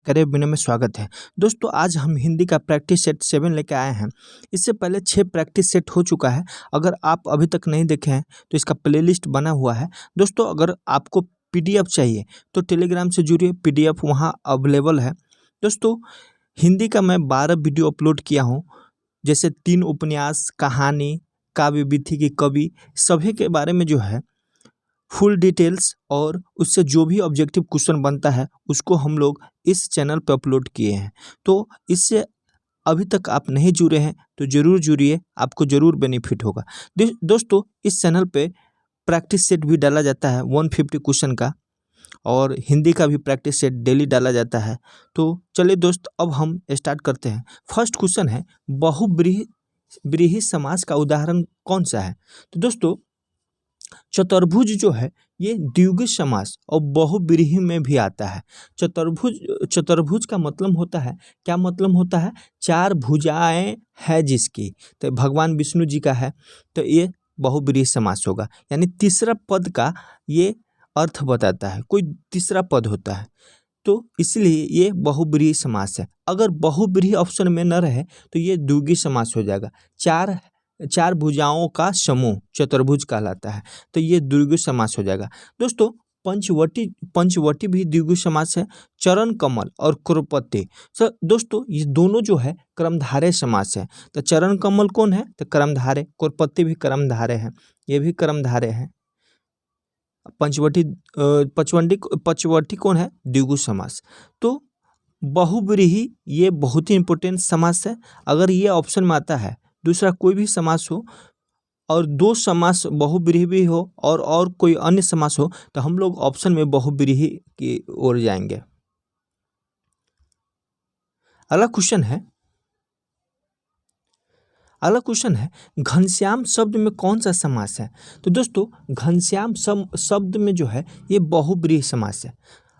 करे बिना में स्वागत है। दोस्तों आज हम हिंदी का प्रैक्टिस सेट 7 लेके आए हैं। इससे पहले 6 प्रैक्टिस सेट हो चुका है। अगर आप अभी तक नहीं देखे हैं तो इसका प्लेलिस्ट बना हुआ है। दोस्तों अगर आपको पीडीएफ चाहिए तो टेलीग्राम से जुड़िए, पीडीएफ वहाँ अवेलेबल है। दोस्तों हिंदी का मैं 12 वीडियो अपलोड किया हूँ, जैसे 3 उपन्यास, कहानी, काव्य विधि की कवि, सभी के बारे में जो है फुल डिटेल्स और उससे जो भी ऑब्जेक्टिव क्वेश्चन बनता है उसको हम लोग इस चैनल पर अपलोड किए हैं। तो इससे अभी तक आप नहीं जुड़े हैं तो ज़रूर जुड़िए, आपको ज़रूर बेनिफिट होगा। दोस्तों इस चैनल पे प्रैक्टिस सेट भी डाला जाता है 150 क्वेश्चन का, और हिंदी का भी प्रैक्टिस सेट डेली डाला जाता है। तो चलिए दोस्त अब हम स्टार्ट करते हैं। फर्स्ट क्वेश्चन है, बहुब्रीहि समास का उदाहरण कौन सा है? तो दोस्तों चतुर्भुज जो है ये द्विगु समास और बहुब्रीहि में भी आता है। चतुर्भुज का मतलब होता है, क्या मतलब होता है? 4 भुजाएं है जिसकी, तो भगवान विष्णु जी का है, तो ये बहुब्रीहि समास होगा। यानी तीसरा पद का ये अर्थ बताता है, कोई तीसरा पद होता है, तो इसलिए ये बहुब्रीहि समास है। अगर बहुब्रीहि ऑप्शन में न रहे तो ये द्विगु समास हो जाएगा। चार भुजाओं का समूह चतुर्भुज कहलाता है, तो ये द्विगु समास हो जाएगा। दोस्तों पंचवटी भी द्विगु समास है। चरण कमल और कुरपति, सर दोस्तों ये दोनों जो है कर्मधारय समास है। तो चरण कमल कौन है? तो कर्मधारय। कुरपति भी कर्मधारय है, ये भी कर्मधारय है। पचवटी कौन है? द्विगु समास। तो बहुब्रीहि ये बहुत ही इंपॉर्टेंट समास है। अगर ये ऑप्शन में आता है, दूसरा कोई भी समास हो और 2 समास बहुब्रीहि भी हो और कोई अन्य समास हो, तो हम लोग ऑप्शन में बहुब्रीहि की ओर जाएंगे। अगला क्वेश्चन है घनश्याम शब्द में कौन सा समास है? तो दोस्तों घनश्याम शब्द में जो है ये बहुब्रीहि समास है।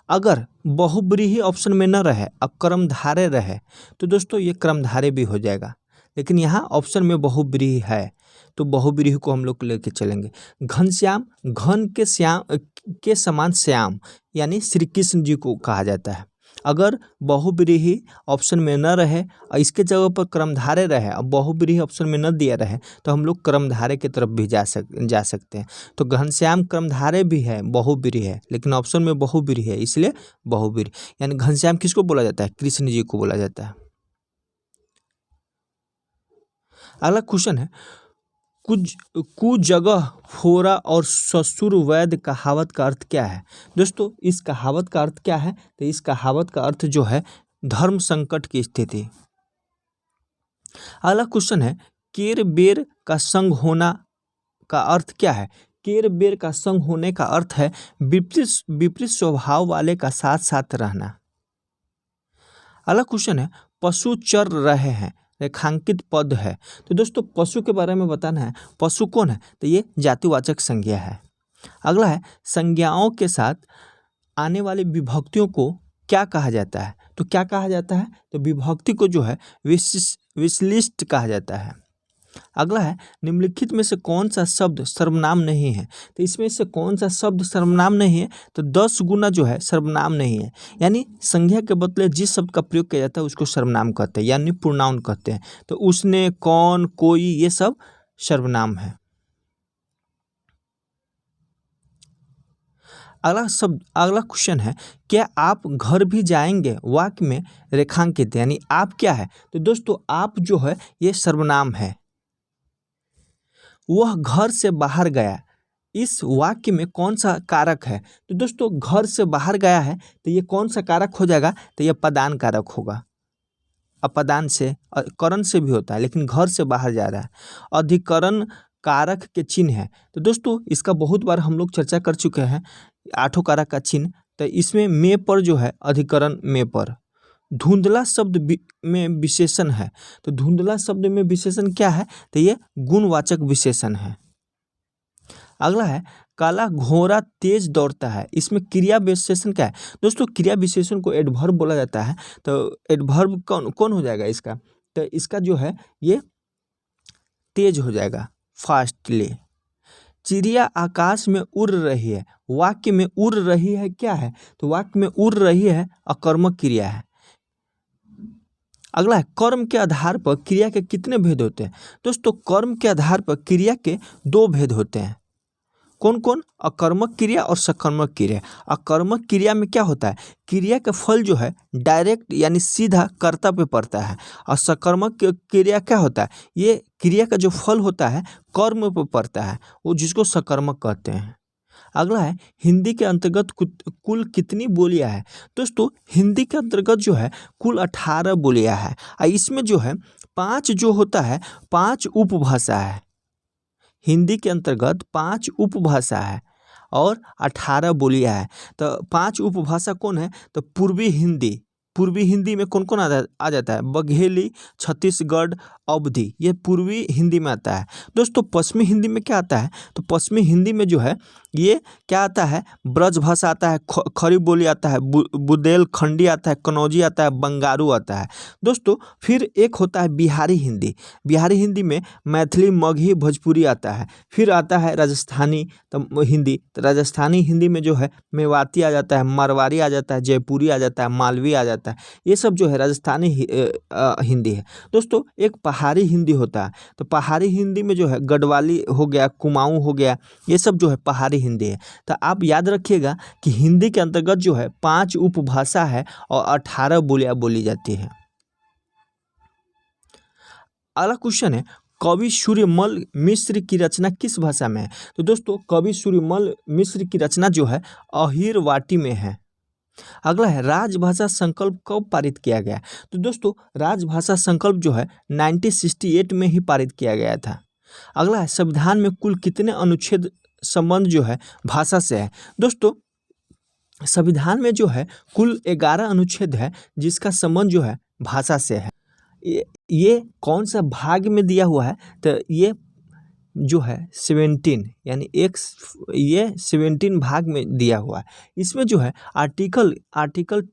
अगर बहुब्रीहि ऑप्शन में न रहे और कर्मधारय रहे तो दोस्तों ये कर्मधारय भी हो जाएगा, लेकिन यहाँ ऑप्शन में बहुब्रीहि है तो बहुब्रीहि को हम लोग लेके चलेंगे। घनश्याम, घन के समान श्याम यानी श्री कृष्ण जी को कहा जाता है। अगर बहुब्रीहि ऑप्शन में न रहे और इसके जगह पर कर्मधारय रहे और बहुब्रीहि ऑप्शन में न दिया रहे तो हम लोग कर्मधारय की तरफ भी जा सकते हैं। तो घनश्याम कर्मधारय भी है, बहुब्रीहि है, लेकिन ऑप्शन में बहुब्रीहि है, इसलिए बहुब्रीहि। यानी घनश्याम किसको बोला जाता है? कृष्ण जी को बोला जाता है। अगला क्वेश्चन है कु जगह फोरा और ससुर वैद कहावत का अर्थ क्या है? दोस्तों इस कहावत का अर्थ क्या है? तो इस कहावत का अर्थ जो है धर्म संकट की स्थिति। अगला क्वेश्चन है केर बेर का संग होना का अर्थ क्या है? केर बेर का संग होने का अर्थ है विपरीत स्वभाव वाले का साथ साथ रहना। अगला क्वेश्चन है पशु चर रहे हैं, रेखांकित पद है। तो दोस्तों पशु के बारे में बताना है। पशु कौन है? तो ये जातिवाचक संज्ञा है। अगला है संज्ञाओं के साथ आने वाली विभक्तियों को क्या कहा जाता है? तो क्या कहा जाता है? तो विभक्ति को जो है विश्लिष्ट कहा जाता है। अगला है निम्नलिखित में से कौन सा शब्द सर्वनाम नहीं है? तो इसमें से कौन सा शब्द सर्वनाम नहीं है? तो 10 गुना जो है सर्वनाम नहीं है। यानी संज्ञा के बदले जिस शब्द का प्रयोग किया जाता है उसको सर्वनाम कहते हैं, यानी प्रोनाउन कहते हैं। तो उसने, कौन, कोई, ये सब सर्वनाम है। अगला क्वेश्चन है क्या आप घर भी जाएंगे वाक्य में रेखांकित, यानी आप क्या है? तो दोस्तों आप जो है ये सर्वनाम है। वह घर से बाहर गया, इस वाक्य में कौन सा कारक है? तो दोस्तों घर से बाहर गया है तो ये कौन सा कारक हो जाएगा? तो ये पदान कारक होगा। अपदान से करण से भी होता है, लेकिन घर से बाहर जा रहा है। अधिकरण कारक के चिन्ह है। तो दोस्तों इसका बहुत बार हम लोग चर्चा कर चुके हैं, 8 कारक का चिन्ह। तो इसमें में पर जो है अधिकरण में पर। धुंधला शब्द में विशेषण है। तो धुंधला शब्द में विशेषण क्या है? तो ये गुणवाचक विशेषण है। अगला है काला घोड़ा तेज दौड़ता है, इसमें क्रिया विशेषण क्या है? दोस्तों क्रिया विशेषण को एडवर्ब बोला जाता है। तो एडवर्ब कौन हो जाएगा इसका? तो इसका जो है ये तेज हो जाएगा, फास्टली। चिड़िया आकाश में उड़ रही है, वाक्य में उड़ रही है क्या है? तो वाक्य में उड़ रही है अकर्मक क्रिया है। अगला है कर्म के आधार पर क्रिया के कितने भेद होते हैं। दोस्तों कर्म के आधार पर क्रिया के 2 भेद होते हैं। कौन कौन? अकर्मक क्रिया और सकर्मक क्रिया। अकर्मक क्रिया में क्या होता है, क्रिया का फल जो है डायरेक्ट यानी सीधा कर्ता पे पड़ता है, और सकर्मक क्रिया क्या होता है, ये क्रिया का जो फल होता है कर्म पे पड़ता है, वो जिसको सकर्मक कहते हैं। अगला है हिंदी के अंतर्गत कुल कितनी बोलियां है। दोस्तों हिंदी के अंतर्गत जो है कुल 18 बोलियां है, और इसमें जो है 5 जो होता है 5 उपभाषा है। हिंदी के अंतर्गत 5 उपभाषा है और 18 बोलियां है। तो 5 उपभाषा कौन है, तो पूर्वी हिंदी में कौन कौन आ जाता है, बघेली, छत्तीसगढ़, अवधी, ये पूर्वी हिंदी में आता है। दोस्तों पश्चिमी हिंदी में क्या आता है, तो पश्चिमी हिंदी में जो है ये क्या आता है, ब्रज भाषा आता है, खड़ी बोली आता है, बुंदेलखंडी आता है, कन्नौजी आता है, बंगारू आता है। दोस्तों फिर एक होता है बिहारी हिंदी। बिहारी हिंदी में मैथिली, मगही, भोजपुरी आता है। फिर आता है राजस्थानी हिंदी। तो राजस्थानी हिंदी में जो है मेवाती आ जाता है, मारवाड़ी आ जाता है, जयपुरी आ जाता है, मालवी आ जाता है। ये सब जो है राजस्थानी हिंदी है। दोस्तों एक पहाड़ी हिंदी होता है, तो पहाड़ी हिंदी में जो है गढ़वाली हो गया, कुमाऊँ हो गया, ये सब जो है पहाड़ी हिंदी है। तो आप याद रखिएगा कि हिंदी के अंतर्गत जो है 5 उपभाषा है और 18 बोलियां बोली जाती है। अगला क्वेश्चन है कवि सूर्यमल मिश्र की रचना किस भाषा में है। तो दोस्तों कवि सूर्यमल मिश्र की रचना जो है अहिरवाटी में है। अगला है राजभाषा संकल्प कब पारित किया गया। तो दोस्तों राजभाषा संकल्प जो है 1968 में ही पारित किया गया था। अगला है संविधान में कुल कितने अनुच्छेद संबंध जो है भाषा से है। दोस्तों संविधान में जो है कुल 11 अनुच्छेद है जिसका संबंध जो है भाषा से है। ये कौन सा भाग में दिया हुआ है, तो ये जो है 17 यानी ये 17 भाग में दिया हुआ है। इसमें जो है आर्टिकल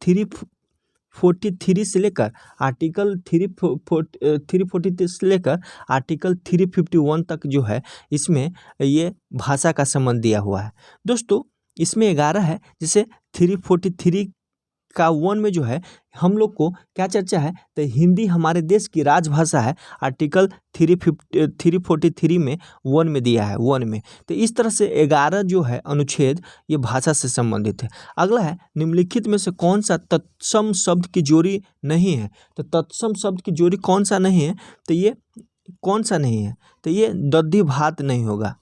343 से लेकर आर्टिकल 343 से लेकर आर्टिकल 351 तक जो है इसमें ये भाषा का संबंध दिया हुआ है। दोस्तों इसमें 11 है, जैसे 343 का 1 में जो है हम लोग को क्या चर्चा है, तो हिंदी हमारे देश की राजभाषा है। आर्टिकल 343 में 1 में दिया है, 1 में। तो इस तरह से 11 जो है अनुच्छेद ये भाषा से संबंधित है। अगला है निम्नलिखित में से कौन सा तत्सम शब्द की जोड़ी नहीं है। तो तत्सम शब्द की जोड़ी कौन सा नहीं है, तो ये कौन सा नहीं है, तो ये दधि भात नहीं होगा।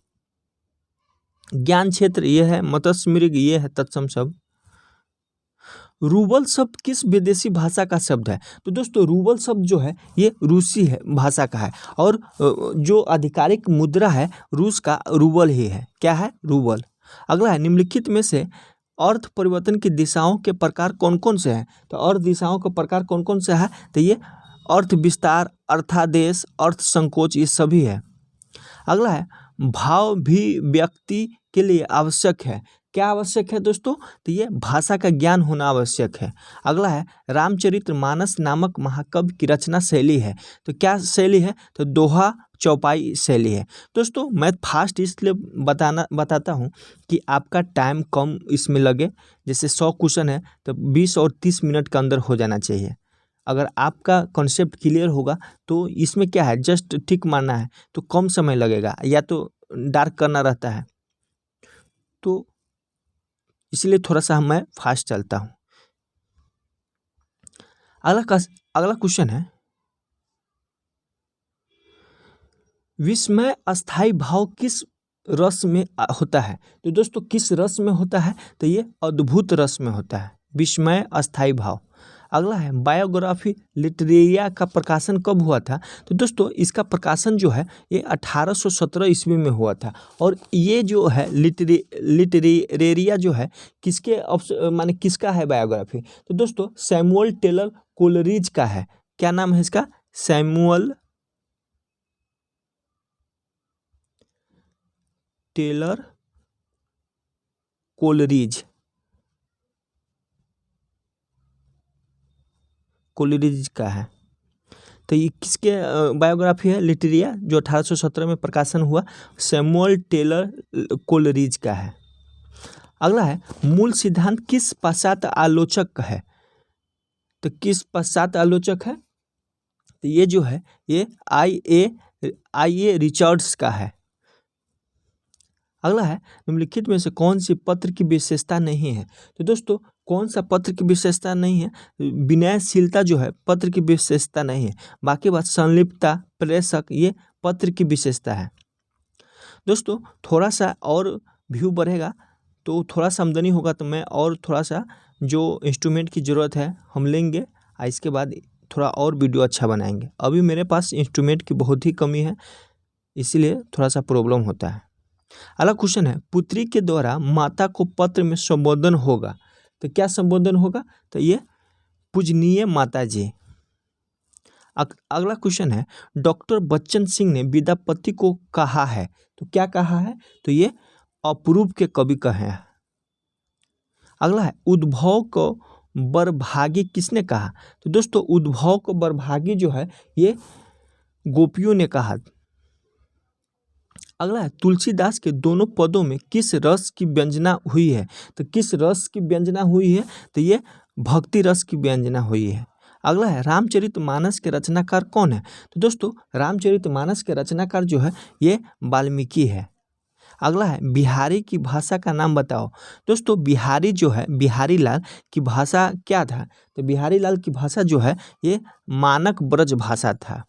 ज्ञान क्षेत्र ये है, मत्स्य मृग ये है तत्सम शब्द। रूबल शब्द किस विदेशी भाषा का शब्द है। तो दोस्तों रूबल शब्द जो है ये रूसी है भाषा का है, और जो आधिकारिक मुद्रा है रूस का रूबल ही है। क्या है, रूबल। अगला है निम्नलिखित में से अर्थ परिवर्तन की दिशाओं के प्रकार कौन कौन से हैं। तो अर्थ दिशाओं के प्रकार कौन कौन से है, तो ये अर्थ विस्तार, अर्थादेश, अर्थ संकोच, ये सभी है। अगला है भाव भी व्यक्ति के लिए आवश्यक है। क्या आवश्यक है दोस्तों, तो ये भाषा का ज्ञान होना आवश्यक है। अगला है रामचरितमानस नामक महाकाव्य की रचना शैली है। तो क्या शैली है, तो दोहा चौपाई शैली है। दोस्तों मैं फास्ट इसलिए बताता हूँ कि आपका टाइम कम इसमें लगे। जैसे 100 क्वेश्चन है तो 20 और 30 मिनट के अंदर हो जाना चाहिए। अगर आपका कॉन्सेप्ट क्लियर होगा तो इसमें क्या है, जस्ट टिक मारना है तो कम समय लगेगा, या तो डार्क करना रहता है, तो इसलिए थोड़ा सा मैं फास्ट चलता हूँ। अगला क्वेश्चन है विस्मय अस्थाई भाव किस रस में होता है। तो दोस्तों किस रस में होता है, तो ये अद्भुत रस में होता है, विस्मय अस्थाई भाव। अगला है बायोग्राफी लिटरेरिया का प्रकाशन कब हुआ था। तो दोस्तों इसका प्रकाशन जो है ये 1817 ईस्वी में हुआ था, और ये जो है लिटरेरिया जो है किसके माने किसका है बायोग्राफी। तो दोस्तों सैमुअल टेलर कोलरिज का है। क्या नाम है इसका, सैमुअल टेलर कोलरिज का है। तो ये किसके बायोग्राफी है, लिटरेरिया, जो 1817 में प्रकाशन हुआ, सैमुअल टेलर कोलरिज का है। अगला है मूल सिद्धांत किस पाश्चात्य आलोचक का है। तो किस पाश्चात्य आलोचक है, तो ये जो है ये IA रिचर्ड्स का है। अगला है निम्नलिखित में से कौन सी पत्र की विशेषता नहीं है। तो दोस्तों कौन सा पत्र की विशेषता नहीं है? विनयशीलता जो है पत्र की विशेषता नहीं है। बाकी बात संलिप्तता, प्रेषक, ये पत्र की विशेषता है। दोस्तों थोड़ा सा और व्यू बढ़ेगा तो थोड़ा सा आमदनी होगा तो मैं और थोड़ा सा जो इंस्ट्रूमेंट की ज़रूरत है हम लेंगे और इसके बाद थोड़ा और वीडियो अच्छा बनाएंगे। अभी मेरे पास इंस्ट्रूमेंट की बहुत ही कमी है, इसीलिए थोड़ा सा प्रॉब्लम होता है। अगला क्वेश्चन है पुत्री के द्वारा माता को पत्र में संबोधन होगा, तो क्या संबोधन होगा? तो ये पूजनीय माता जी। अगला क्वेश्चन है डॉक्टर बच्चन सिंह ने विद्यापति को कहा है, तो क्या कहा है? तो ये अपूर्व के कवि कहे हैं। अगला है उद्भव को बरभागी किसने कहा? तो दोस्तों उद्भव को बरभागी जो है ये गोपियों ने कहा। अगला है तुलसीदास के दोनों पदों में किस रस की व्यंजना हुई है? तो किस रस की व्यंजना हुई है? तो ये भक्ति रस की व्यंजना हुई है। अगला है रामचरितमानस के रचनाकार कौन है? तो दोस्तों रामचरितमानस के रचनाकार जो है ये वाल्मीकि है। अगला है बिहारी की भाषा का नाम बताओ। दोस्तों बिहारी जो है बिहारी लाल की भाषा क्या था? तो बिहारी लाल की भाषा जो है ये मानक ब्रज भाषा था।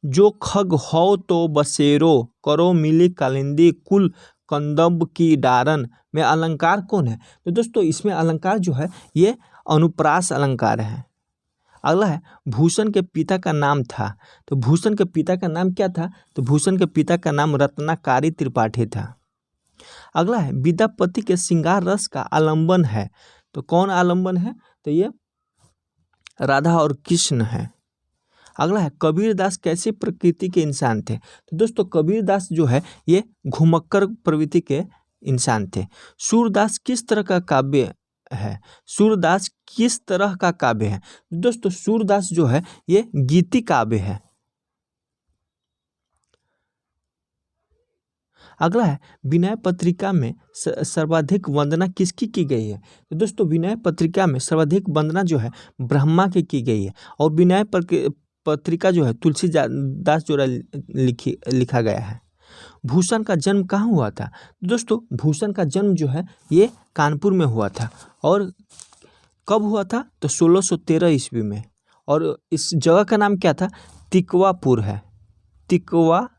जो खग हो तो बसेरो करो मिली कालिंदी कुल कंदब की डारन में अलंकार कौन है? तो दोस्तों इसमें अलंकार जो है ये अनुप्रास अलंकार है। अगला है भूषण के पिता का नाम था। तो भूषण के पिता का नाम क्या था? तो भूषण के पिता का नाम रत्नाकारी त्रिपाठी था। अगला है विद्यापति के श्रृंगार रस का आलंबन है, तो कौन आलंबन है? तो ये राधा और कृष्ण है। अगला है कबीरदास कैसी प्रकृति के इंसान थे? तो दोस्तों कबीरदास जो है ये घुमक्कर प्रवृत्ति के इंसान थे। सूरदास किस तरह का काव्य है? सूरदास किस तरह का काव्य है? दोस्तों सूरदास जो है ये गीति काव्य है। अगला है विनय पत्रिका में सर्वाधिक वंदना किसकी की गई है? तो दोस्तों विनय पत्रिका में सर्वाधिक वंदना जो है ब्रह्मा की गई है और विनय पत्रिका जो है तुलसीदास द्वारा लिखा गया है। भूषण का जन्म कहाँ हुआ था? दोस्तों भूषण का जन्म जो है ये कानपुर में हुआ था। और कब हुआ था? तो 1613 ईस्वी में। और इस जगह का नाम क्या था? तिकवापुर है। तिकवापुर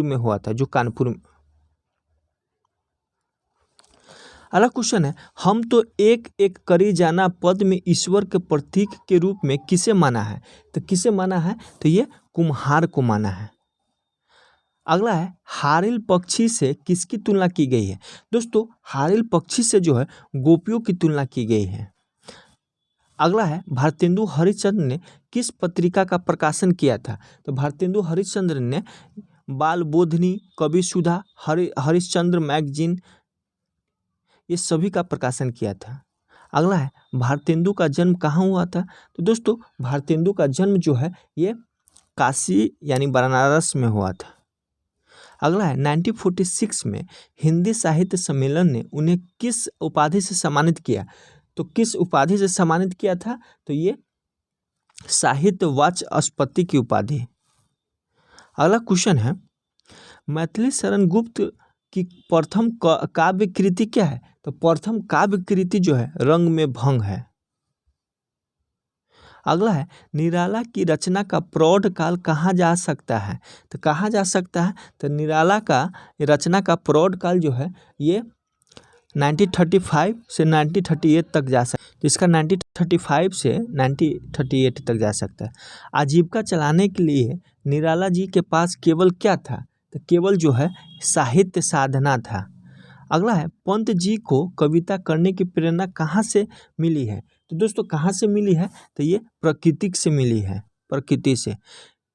में हुआ था जो कानपुर में। अगला क्वेश्चन है हम तो एक एक करी जाना पद में ईश्वर के प्रतीक के रूप में किसे माना है? तो किसे माना है? तो ये कुम्हार को माना है। अगला है हारिल पक्षी से किसकी तुलना की गई है? दोस्तों हारिल पक्षी से जो है गोपियों की तुलना की गई है। अगला है भारतेंदु हरिश्चंद्र ने किस पत्रिका का प्रकाशन किया था? तो भारतेंदु हरिश्चंद्र ने बाल बोधनी, कवि सुधा, हरिश्चंद्र मैगजीन ये सभी का प्रकाशन किया था। अगला है भारतेंदु का जन्म कहाँ हुआ था? तो दोस्तों भारतेंदु का जन्म जो है ये काशी यानी बनारस में हुआ था। अगला है 1946 में हिंदी साहित्य सम्मेलन ने उन्हें किस उपाधि से सम्मानित किया? तो किस उपाधि से सम्मानित किया था? तो ये साहित्य वाचस्पति की उपाधि। अगला क्वेश्चन है मैथिली शरण गुप्त की प्रथम काव्य कृति क्या है? तो प्रथम काव्य कृति जो है रंग में भंग है। अगला है निराला की रचना का प्रौढ़ काल कहाँ जा सकता है? तो कहाँ जा सकता है? तो निराला का रचना का प्रौढ़ काल जो है ये 1935 से 1938 तक जा सकता है। तो इसका 1935 से 1938 तक जा सकता है। आजीविका चलाने के लिए निराला जी के पास केवल क्या था? तो केवल जो है साहित्य साधना था। अगला है पंत जी को कविता करने की प्रेरणा कहाँ से मिली है? तो दोस्तों कहाँ से मिली है? तो ये प्रकृति से मिली है, प्रकृति से।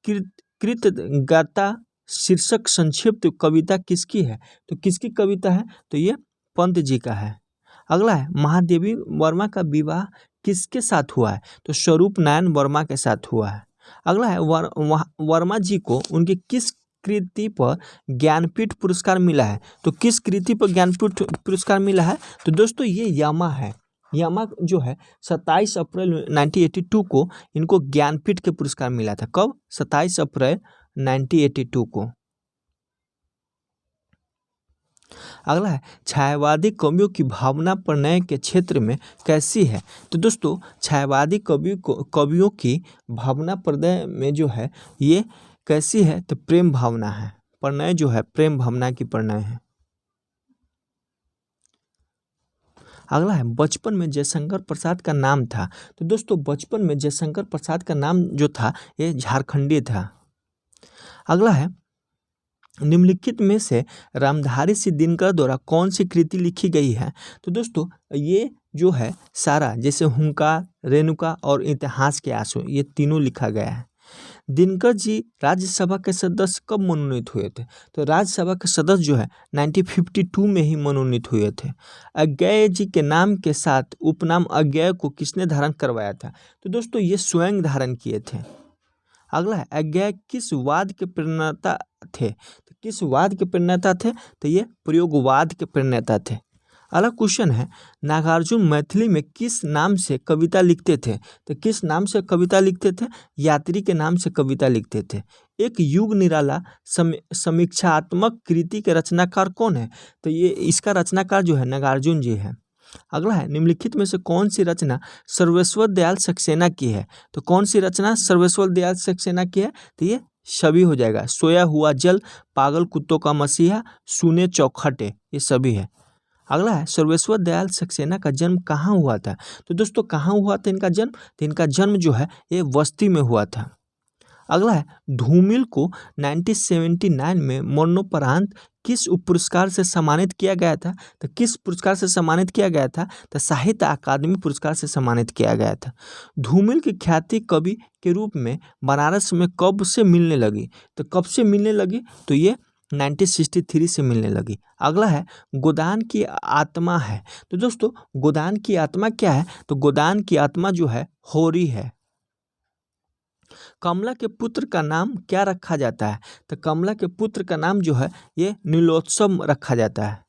कृतज्ञता शीर्षक संक्षिप्त कविता किसकी है? तो किसकी कविता है? तो ये पंत जी का है। अगला है महादेवी वर्मा का विवाह किसके साथ हुआ है? तो स्वरूप नारायण वर्मा के साथ हुआ है। अगला है वर्मा जी को उनकी किस कृति पर ज्ञानपीठ पुरस्कार मिला है? तो किस कृति पर ज्ञानपीठ पुरस्कार मिला है? तो दोस्तों ये यमा है। यमा जो है 27 अप्रैल 1982 को इनको ज्ञानपीठ के पुरस्कार मिला था। कब? 27 अप्रैल 1982 को। अगला है छायावादी कवियों की भावना प्रणय के क्षेत्र में कैसी है? तो दोस्तों छायावादी कवियों की भावना प्रणय में जो है ये कैसी है? तो प्रेम भावना है। प्रणय जो है प्रेम भावना की प्रणय है। अगला है बचपन में जयशंकर प्रसाद का नाम था। तो दोस्तों बचपन में जयशंकर प्रसाद का नाम जो था ये झारखंडी था। अगला है निम्नलिखित में से रामधारी सिंह दिनकर द्वारा कौन सी कृति लिखी गई है? तो दोस्तों ये जो है सारा, जैसे हुंकार, रेणुका और इतिहास के आंसू, ये तीनों लिखा गया है। दिनकर जी राज्यसभा के सदस्य कब मनोनीत हुए थे? तो राज्यसभा के सदस्य जो है 1952 में ही मनोनीत हुए थे। अज्ञेय जी के नाम के साथ उपनाम अज्ञेय को किसने धारण करवाया था? तो दोस्तों ये स्वयं धारण किए थे। अगला है अज्ञेय किस वाद के प्रणेता थे? तो किस वाद के प्रणेता थे? तो ये प्रयोगवाद के प्रणेता थे। अगला क्वेश्चन है नागार्जुन मैथिली में किस नाम से कविता लिखते थे? तो किस नाम से कविता लिखते थे? यात्री के नाम से कविता लिखते थे। एक युग निराला समीक्षात्मक कृति के रचनाकार कौन है? तो ये इसका रचनाकार जो है नागार्जुन जी है। अगला है निम्नलिखित में से कौन सी रचना सर्वेश्वर दयाल सक्सेना की है? तो कौन सी रचना सर्वेश्वर दयाल सक्सेना की है? तो ये सभी हो जाएगा। सोया हुआ जल, पागल कुत्तों का मसीहा, सुने चौखटे, ये सभी है। अगला है सर्वेश्वर दयाल सक्सेना का जन्म कहाँ हुआ था? तो दोस्तों कहाँ हुआ था इनका जन्म? तो इनका जन्म जो है ये बस्ती में हुआ था। अगला है धूमिल को 1979 में मरणोपरांत किस पुरस्कार से सम्मानित किया गया था? तो किस पुरस्कार से सम्मानित किया गया था? तो साहित्य अकादमी पुरस्कार से सम्मानित किया गया था। धूमिल की ख्याति कवि के रूप में बनारस में कब से मिलने लगी? तो कब से मिलने लगी? तो ये 1963 से मिलने लगी। अगला है गोदान की आत्मा है। तो दोस्तों गोदान की आत्मा क्या है? तो गोदान की आत्मा जो है होरी है। कमला के पुत्र का नाम क्या रखा जाता है? तो कमला के पुत्र का नाम जो है ये नीलोत्सव रखा जाता है।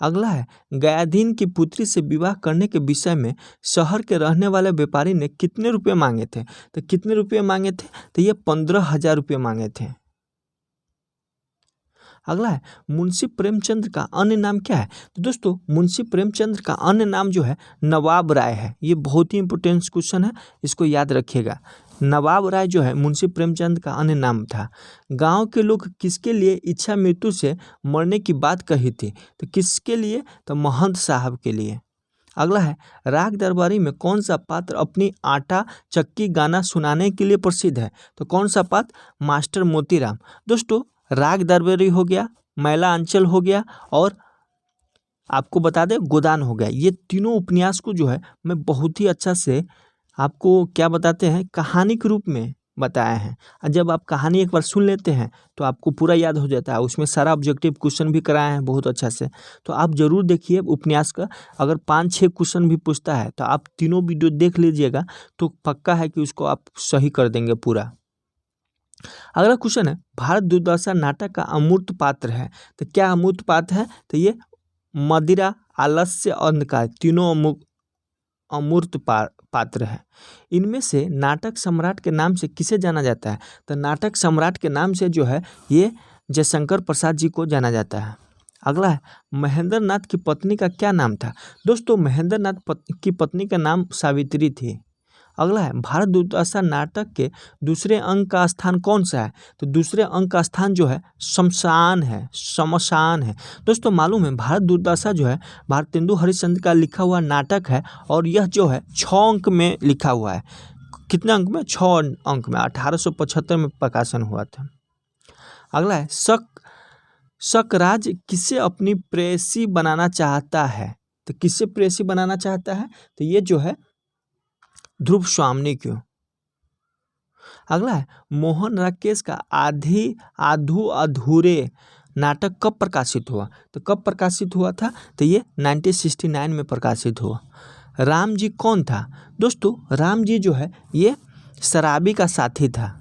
अगला है गयाधीन की पुत्री से विवाह करने के विषय में शहर के रहने वाले व्यापारी ने कितने रुपए मांगे थे? तो कितने रुपए मांगे थे? तो ये 15,000 रुपये मांगे थे। अगला है मुंशी प्रेमचंद का अन्य नाम क्या है? तो दोस्तों मुंशी प्रेमचंद का अन्य नाम जो है नवाब राय है। ये बहुत ही इंपॉर्टेंट क्वेश्चन है, इसको याद रखिएगा। नवाब राय जो है मुंशी प्रेमचंद का अन्य नाम था। गांव के लोग किसके लिए इच्छा मृत्यु से मरने की बात कही थी? तो किसके लिए? तो महंत साहब के लिए। अगला है राग दरबारी में कौन सा पात्र अपनी आटा चक्की गाना सुनाने के लिए प्रसिद्ध है? तो कौन सा पात्र? मास्टर मोतीराम। दोस्तों राग दरबारी हो गया, मैला अंचल हो गया और आपको बता दें गोदान हो गया। ये तीनों उपन्यास को जो है मैं बहुत ही अच्छा से आपको क्या बताते हैं, कहानी के रूप में बताए हैं। और जब आप कहानी एक बार सुन लेते हैं तो आपको पूरा याद हो जाता है। उसमें सारा ऑब्जेक्टिव क्वेश्चन भी कराए हैं बहुत अच्छा से। तो आप जरूर देखिए उपन्यास का। अगर 5-6 क्वेश्चन भी पूछता है तो आप तीनों वीडियो देख लीजिएगा, तो पक्का है कि उसको आप सही कर देंगे पूरा। अगला क्वेश्चन है भारत दुर्दशा नाटक का अमूर्त पात्र है। तो क्या अमूर्त पात्र है? तो ये मदिरा, आलस्य, अंधकार, तीनों अमूर्त पात्र है। इनमें से नाटक सम्राट के नाम से किसे जाना जाता है? तो नाटक सम्राट के नाम से जो है ये जयशंकर प्रसाद जी को जाना जाता है। अगला है महेंद्र नाथ की पत्नी का क्या नाम था? दोस्तों महेंद्र नाथ की पत्नी का नाम सावित्री थी। अगला है भारत दुर्दशा नाटक के दूसरे अंक का स्थान कौन सा है? तो दूसरे अंक का स्थान जो है शमशान है। दोस्तों मालूम है भारत दुर्दशा जो है भारतेंदु हरिश्चंद्र का लिखा हुआ नाटक है और यह जो है 6 अंक में लिखा हुआ है। कितने अंक में? 6 अंक में। 1875 में प्रकाशन हुआ था। अगला है शकराज किसे अपनी प्रेयसी बनाना चाहता है? तो किससे प्रेयसी बनाना चाहता है? तो ये जो है ध्रुव स्वामी क्यों। अगला है मोहन राकेश का आधू अधूरे नाटक कब प्रकाशित हुआ? तो कब प्रकाशित हुआ था? तो ये 1969 में प्रकाशित हुआ। राम जी कौन था? दोस्तों राम जी जो है ये शराबी का साथी था।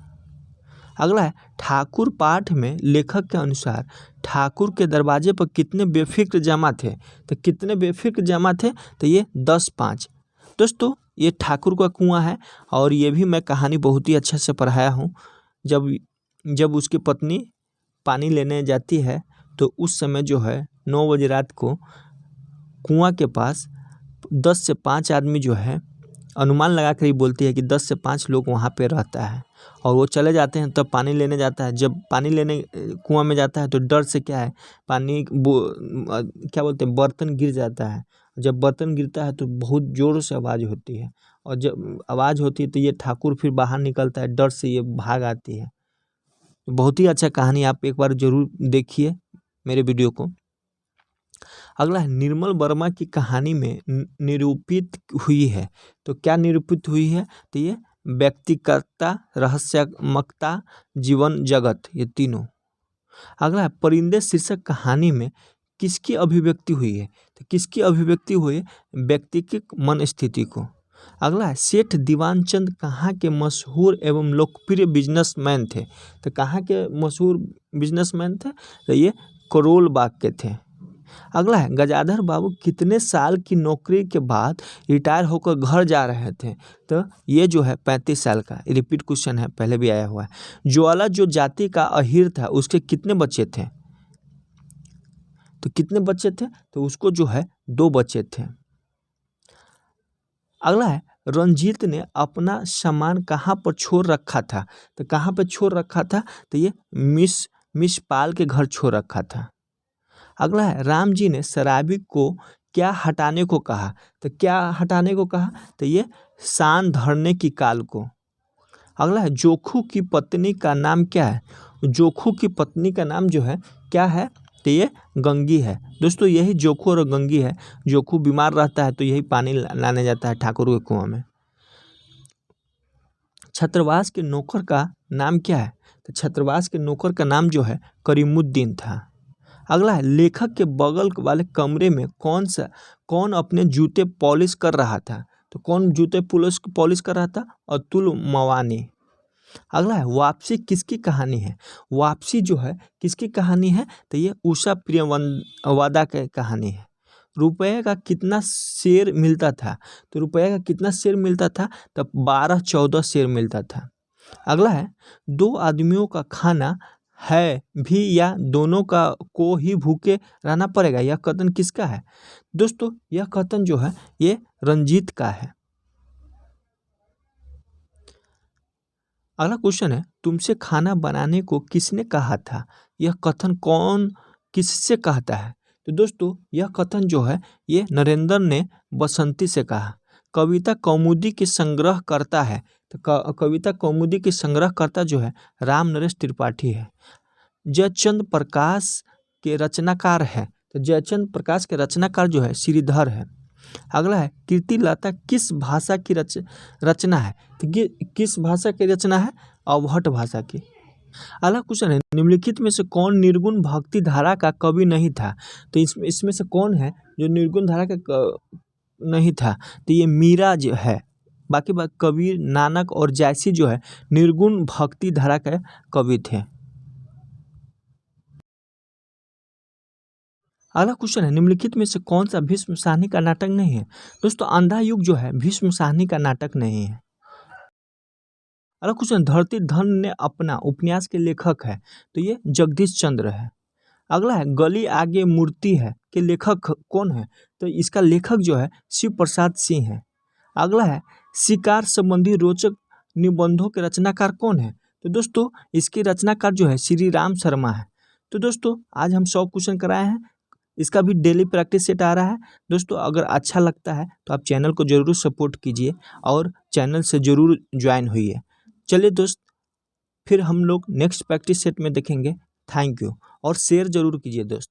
अगला है ठाकुर पाठ में लेखक के अनुसार ठाकुर के दरवाजे पर कितने बेफिक्र जमा थे? तो कितने बेफिक्र जमा थे? तो ये 10-5। दोस्तों ये ठाकुर का कुआं है और ये भी मैं कहानी बहुत ही अच्छे से पढ़ाया हूँ। जब जब उसकी पत्नी पानी लेने जाती है तो उस समय जो है 9 बजे रात को कुआं के पास 10 से 5 आदमी जो है अनुमान लगा कर ही बोलती है कि 10 से 5 लोग वहाँ पे रहता है और वो चले जाते हैं तब पानी लेने जाता है। जब पानी लेने कुआं में जाता है तो डर से क्या है पानी क्या बोलते हैं बर्तन गिर जाता है। जब बर्तन गिरता है तो बहुत ज़ोर से आवाज़ होती है और जब आवाज़ होती है तो ये ठाकुर फिर बाहर निकलता है, डर से ये भाग आती है। बहुत ही अच्छा कहानी, आप एक बार ज़रूर देखिए मेरे वीडियो को। अगला है निर्मल वर्मा की कहानी में निरूपित हुई है। तो क्या निरूपित हुई है? तो ये व्यक्तिगतता, रहस्यात्मकता, जीवन जगत, ये तीनों। अगला है परिंदे शीर्षक कहानी में किसकी अभिव्यक्ति हुई है? तो किसकी अभिव्यक्ति हुई है? व्यक्ति की मन स्थिति को। अगला है सेठ दीवानचंद कहाँ के मशहूर एवं लोकप्रिय बिजनेसमैन थे? तो कहाँ के मशहूर बिजनेसमैन थे? तो ये करोल बाग के थे। अगला है गजाधर बाबू कितने साल की नौकरी के बाद रिटायर होकर घर जा रहे थे? तो ये जो है 35 साल का, रिपीट क्वेश्चन है, पहले भी आया हुआ है। ज्वाला जो जाति का अहीर था उसके कितने बच्चे थे? तो कितने बच्चे थे? तो उसको जो है 2 बच्चे थे। अगला है रंजीत ने अपना सामान कहाँ पर छोड़ रखा था? तो कहाँ पर छोड़ रखा था? तो ये मिस पाल के घर छोड़ रखा था। अगला है राम जी ने शराबी को क्या हटाने को कहा? तो क्या हटाने को कहा? तो ये सान धरने की काल को। अगला है जोखू की पत्नी का नाम क्या है? जोखू की पत्नी का नाम जो है क्या है? तो ये गंगी है। दोस्तों यही जोखू और गंगी है। जोखू बीमार रहता है तो यही पानी लाने जाता है ठाकुर के कुआं में। छत्रवास के नौकर का नाम क्या है? तो छत्रवास के नौकर का नाम जो है करीमुद्दीन था। अगला है लेखक के बगल वाले कमरे में कौन अपने जूते पॉलिश कर रहा था? तो कौन जूते पॉलिश कर रहा था? अतुल मवानी। अगला है वापसी किसकी कहानी है? वापसी जो है किसकी कहानी है? तो ये उषा प्रियवादा की कहानी है। रुपये का कितना शेयर मिलता था? तो रुपये का कितना शेयर मिलता था? तब 12-14 शेयर मिलता था। अगला है 2 आदमियों का खाना है भी या दोनों को ही भूखे रहना पड़ेगा, यह कथन किसका है? दोस्तों यह कथन जो है ये रंजीत का है। अगला क्वेश्चन है तुमसे खाना बनाने को किसने कहा था? यह कथन कौन किससे कहता है? तो दोस्तों यह कथन जो है ये नरेंद्र ने बसंती से कहा। कविता कौमुदी के संग्रह करता है। तो कविता कौमुदी के संग्रहकर्ता जो है राम नरेश त्रिपाठी है। जयचंद प्रकाश के रचनाकार है। तो जयचंद प्रकाश के रचनाकार जो है श्रीधर है। अगला है कीर्तिलता किस भाषा की रचना है? तो किस भाषा की रचना है? अवहट भाषा की। अगला क्वेश्चन है निम्नलिखित में से कौन निर्गुण भक्ति धारा का कवि नहीं था? तो इसमें से कौन है जो निर्गुण धारा का नहीं था? तो ये मीरा जो है। बाकी कबीर, नानक और जायसी जो है निर्गुण भक्ति धारा के कवि थे। अगला क्वेश्चन है निम्नलिखित में से कौन सा भीष्म साहनी का नाटक नहीं है? दोस्तों अंधा युग जो है भीष्म साहनी का नाटक नहीं है। अगला क्वेश्चन धरती धन ने अपना उपन्यास के लेखक है। तो ये जगदीश चंद्र है। अगला है गली आगे मूर्ति है के लेखक कौन है? तो इसका लेखक जो है शिव प्रसाद सिंह है। अगला है शिकार संबंधी रोचक निबंधों के रचनाकार कौन है? तो दोस्तों इसके रचनाकार जो है श्री राम शर्मा है। तो दोस्तों आज हम 100 क्वेश्चन कराए हैं। इसका भी डेली प्रैक्टिस सेट आ रहा है। दोस्तों अगर अच्छा लगता है तो आप चैनल को ज़रूर सपोर्ट कीजिए और चैनल से ज़रूर ज्वाइन होइए। चलिए दोस्त फिर हम लोग नेक्स्ट प्रैक्टिस सेट में देखेंगे। थैंक यू और शेयर ज़रूर कीजिए दोस्त।